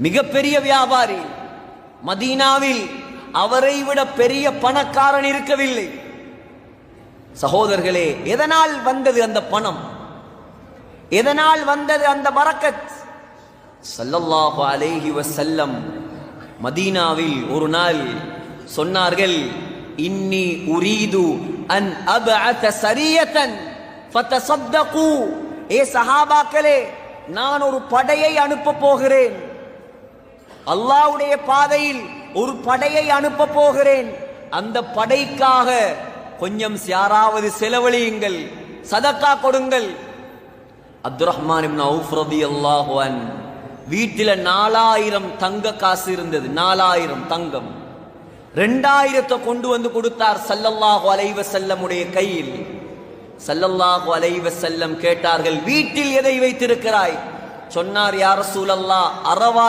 மிகப்பெரிய வியாபாரி. மதீனாவில் அவரை விட பெரிய பணக்காரன் இருக்கவில்லை. சகோதரர்களே, எதனால் வந்தது அந்த பணம்? எதனால் வந்தது அந்த பரக்கத்? ஸல்லல்லாஹு அலைஹி வஸல்லம் மதீனாவில் ஒரு நாள் சொன்னார்கள், இன்னி உரீது அன் அபஅத ஸரியத்தன் ஃபதஸத்தகு. ஏ சஹாபாக்களே, நான் ஒரு படையை அனுப்ப போகிறேன். அல்லாஹ்வுடைய பாதையில் ஒரு படையை அனுப்ப போகிறேன். அந்த படைக்காக கொஞ்சம் யாராவது செலவழியுங்கள், சதக்கா கொடுங்கள். அப்துர்ரஹ்மான் இப்னு அவுஃப் ரலியல்லாஹு அன்ஹு வீட்டில 4000 தங்க காசு இருந்தது. 4000 தங்கம். 2000 கொண்டு வந்து கொடுத்தார் ஸல்லல்லாஹு அலைஹி வஸல்லம் உடைய கையில். ஸல்லல்லாஹு அலைஹி வஸல்லம் கேட்டார்கள், வீட்டில் எதை வைத்திருக்கிறாய்? சொன்னார், யா ரசூலல்லாஹ், அரவா